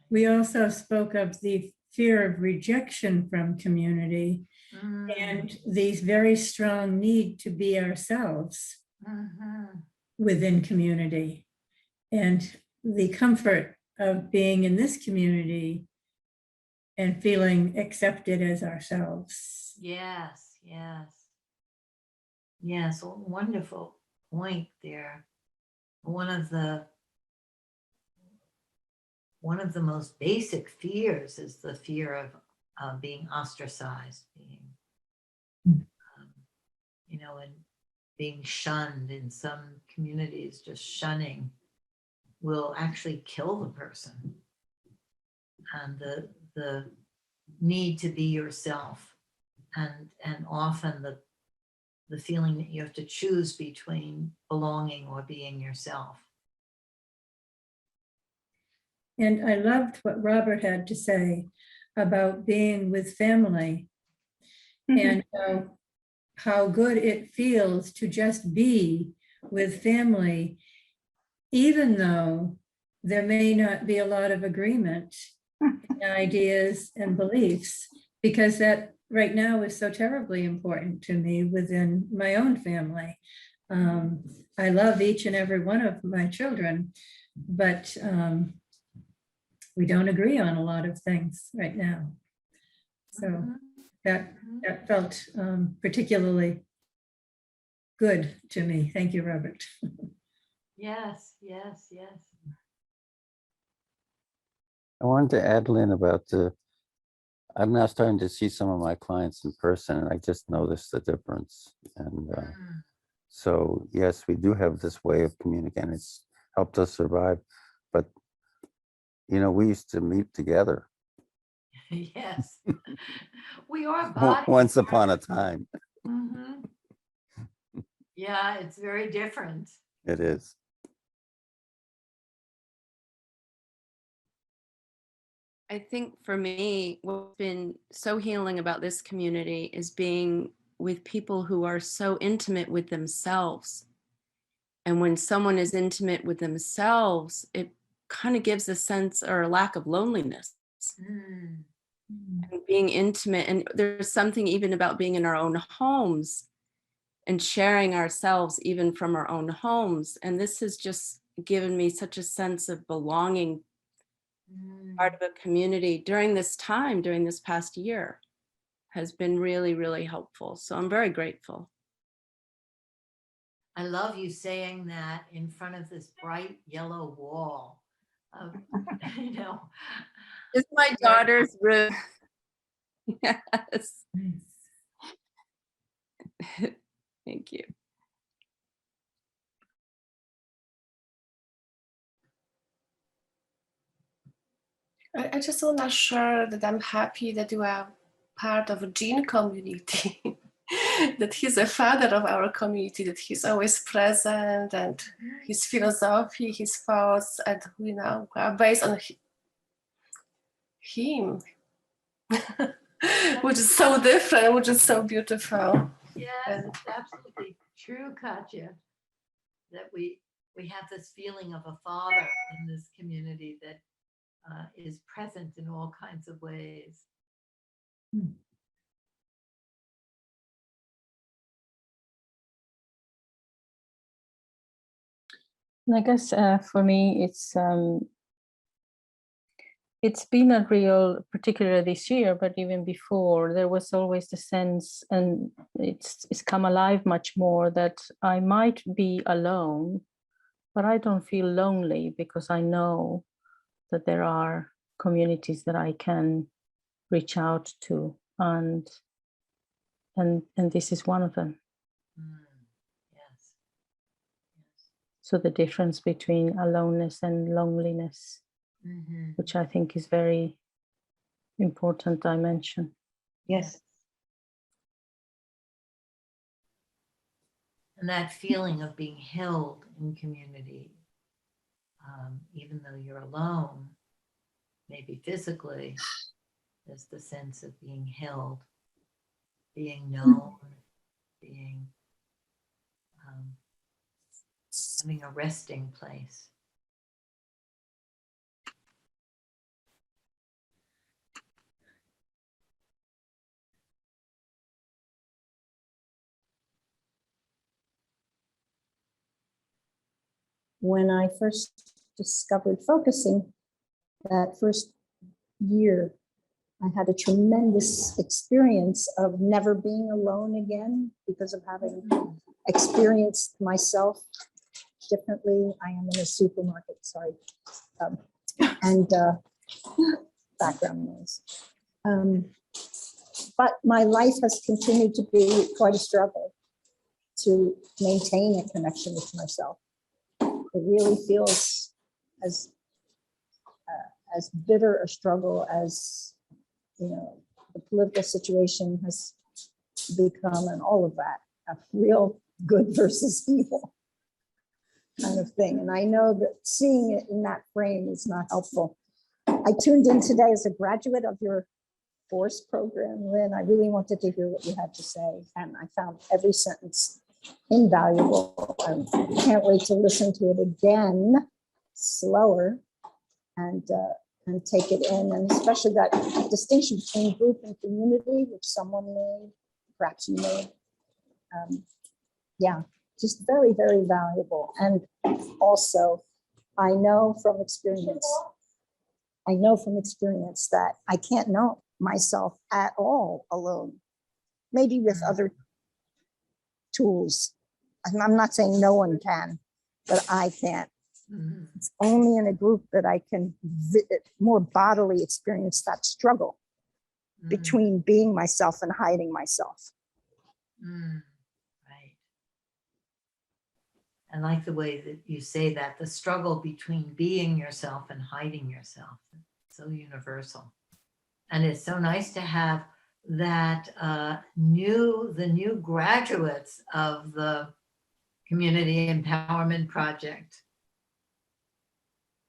We also spoke of the fear of rejection from community and the very strong need to be ourselves within community, and the comfort of being in this community and feeling accepted as ourselves. Yes, yes. Yes, wonderful point there. One of the most basic fears is the fear of being ostracized, being, and being shunned. In some communities, just shunning will actually kill the person. And the need to be yourself, and often the feeling that you have to choose between belonging or being yourself. And I loved what Robert had to say about being with family and how good it feels to just be with family, even though there may not be a lot of agreement in ideas and beliefs, because that right now is so terribly important to me within my own family. I love each and every one of my children, but we don't agree on a lot of things right now. So that felt particularly good to me. Thank you, Robert. Yes, yes, yes. I wanted to add, Lynn, about I'm now starting to see some of my clients in person, and I just noticed the difference. And so, yes, we do have this way of communicating. It's helped us survive. But, you know, we used to meet together. Yes. We are bodies. Once upon a time. Mhm. Yeah, it's very different. It is. I think for me, what's been so healing about this community is being with people who are so intimate with themselves. And when someone is intimate with themselves, it kind of gives a sense or a lack of loneliness. Mm. And being intimate, and there's something even about being in our own homes and sharing ourselves even from our own homes. And this has just given me such a sense of belonging, part of a community during this time, during this past year, has been really, really helpful. So I'm very grateful. I love you saying that in front of this bright yellow wall. You know, It's my daughter's room. Yes. Thank you. I just want to share that I'm happy that you are part of a Gene community, that he's a father of our community, that he's always present, and his philosophy, his thoughts, and you know, are based on him, which is so different, which is so beautiful. yes, it's absolutely true, Katya, that we have this feeling of a father in this community that is present in all kinds of ways. I guess for me, it's been a real, particularly this year, but even before, there was always the sense, and it's come alive much more, that I might be alone, but I don't feel lonely because I know that there are communities that I can reach out to, and this is one of them. Yes. So the difference between aloneness and loneliness, which I think is very important dimension. Yes. And that feeling of being held in community, even though you're alone, maybe physically, there's the sense of being held, being known, being having a resting place. When I first discovered focusing, that first year, I had a tremendous experience of never being alone again because of having experienced myself differently. I am in a supermarket, sorry, and background noise. But my life has continued to be quite a struggle to maintain a connection with myself. It really feels as bitter a struggle as you know, the political situation has become, and all of that, a real good versus evil kind of thing. And I know that seeing it in that frame is not helpful. I tuned in today as a graduate of your force program, Lynn. I really wanted to hear what you had to say, and I found every sentence invaluable. I can't wait to listen to it again, slower, and take it in, and especially that distinction between group and community, which someone made, perhaps you made. Yeah, just very, very valuable. And also, I know from experience that I can't know myself at all alone, maybe with other tools. I'm not saying no one can, but I can't. It's only in a group that I can more bodily experience that struggle between being myself and hiding myself. Right. I like the way that you say that, the struggle between being yourself and hiding yourself. So universal. And it's so nice to have that the new graduates of the Community Empowerment Project.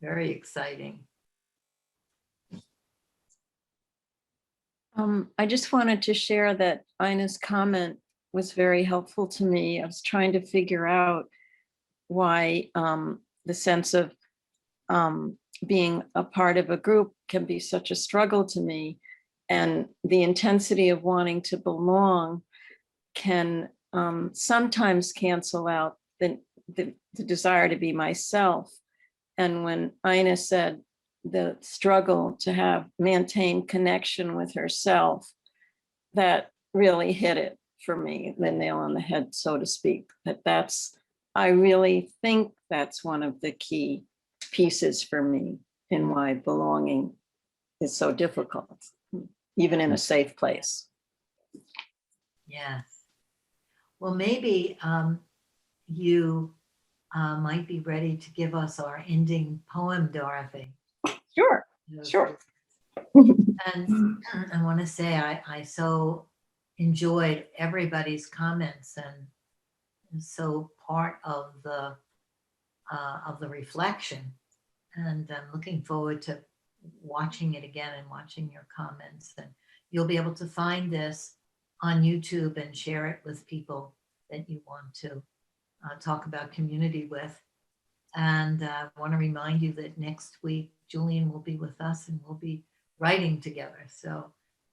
Very exciting. I just wanted to share that Ina's comment was very helpful to me. I was trying to figure out why the sense of being a part of a group can be such a struggle to me, and the intensity of wanting to belong can sometimes cancel out the desire to be myself. And when Ina said the struggle to maintain connection with herself, that really hit it for me, the nail on the head, so to speak. I really think that's one of the key pieces for me in why belonging is so difficult, even in a safe place. Yes. Well, maybe you might be ready to give us our ending poem, Dorothy. Sure. And I want to say I so enjoyed everybody's comments, and so part of the reflection. And I'm looking forward to watching it again and watching your comments. And you'll be able to find this on YouTube and share it with people that you want to talk about community with. And I want to remind you that next week, Julian will be with us and we'll be writing together. So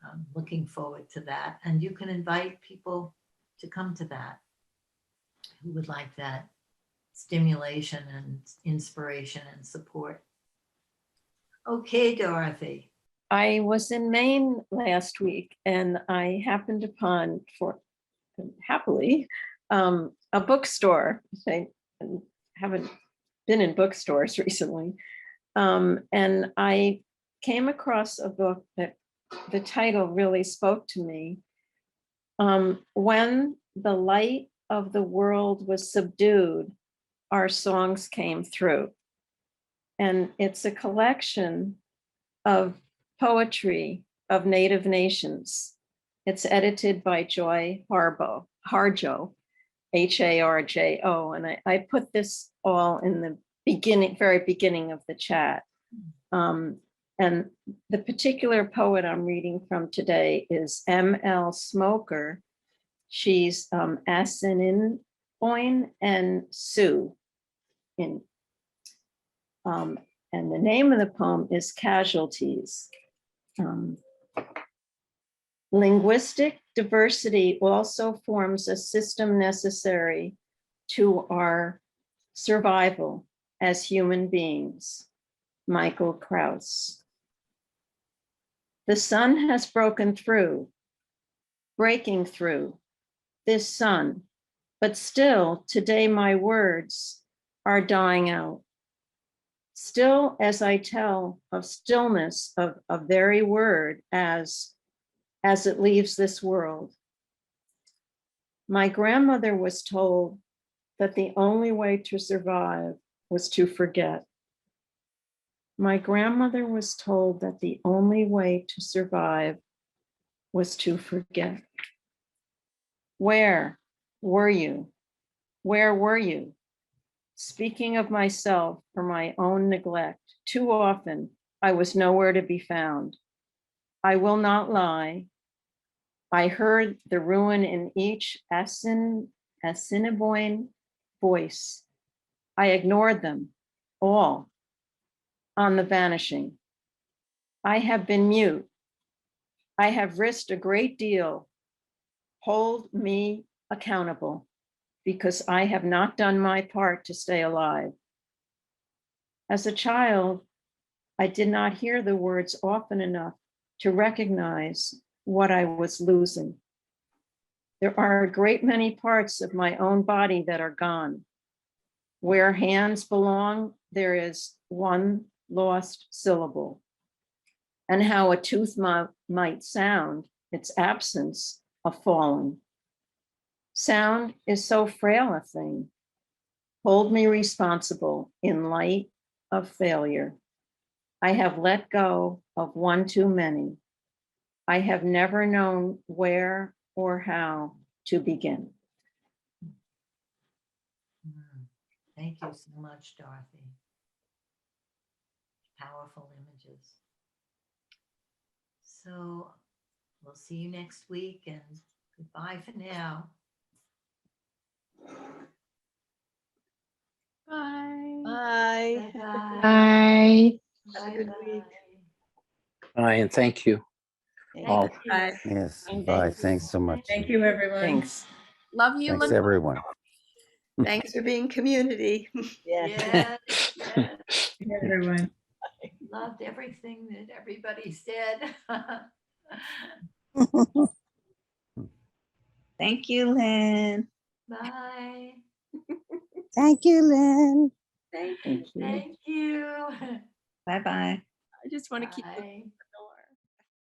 I'm looking forward to that. And you can invite people to come to that who would like that stimulation and inspiration and support. Okay, Dorothy. I was in Maine last week, and I happened upon, happily, a bookstore. I haven't been in bookstores recently. And I came across a book that the title really spoke to me. When the light of the world was subdued, our songs came through. And it's a collection of poetry of Native nations. It's edited by Joy Harjo, Harjo, and I put this all in the very beginning of the chat. And the particular poet I'm reading from today is M.L. Smoker. She's Assiniboine and Sioux. And the name of the poem is Casualties. Linguistic diversity also forms a system necessary to our survival as human beings. Michael Krauss. The sun has broken through, breaking through this sun, but still today my words are dying out. Still, as I tell of stillness of a very word as it leaves this world. My grandmother was told that the only way to survive was to forget. My grandmother was told that the only way to survive was to forget. Where were you? Where were you? Speaking of myself for my own neglect, too often I was nowhere to be found. I will not lie. I heard the ruin in each Assiniboine voice. I ignored them all on the vanishing. I have been mute. I have risked a great deal. Hold me accountable because I have not done my part to stay alive. As a child, I did not hear the words often enough to recognize what I was losing. There are a great many parts of my own body that are gone. Where hands belong, there is one lost syllable. And how a tooth might sound, its absence, a falling. Sound is so frail a thing. Hold me responsible in light of failure. I have let go of one too many. I have never known where or how to begin. Thank you so much, Dorothy. Powerful images. So we'll see you next week and goodbye for now. Bye. Bye. Bye-bye. Bye. Have a good week. Bye, and thank you all. Yes, bye. Thanks so much. Thank you, everyone. Thanks. Love you, Thanks, Lynn. everyone. Thanks for being community. Yes, yes. Everyone. Loved everything that everybody said. Thank you, Lynn. Bye. Thank you, Lynn. Thank Thank you. Thank you. Bye-bye. I just want to keep Bye.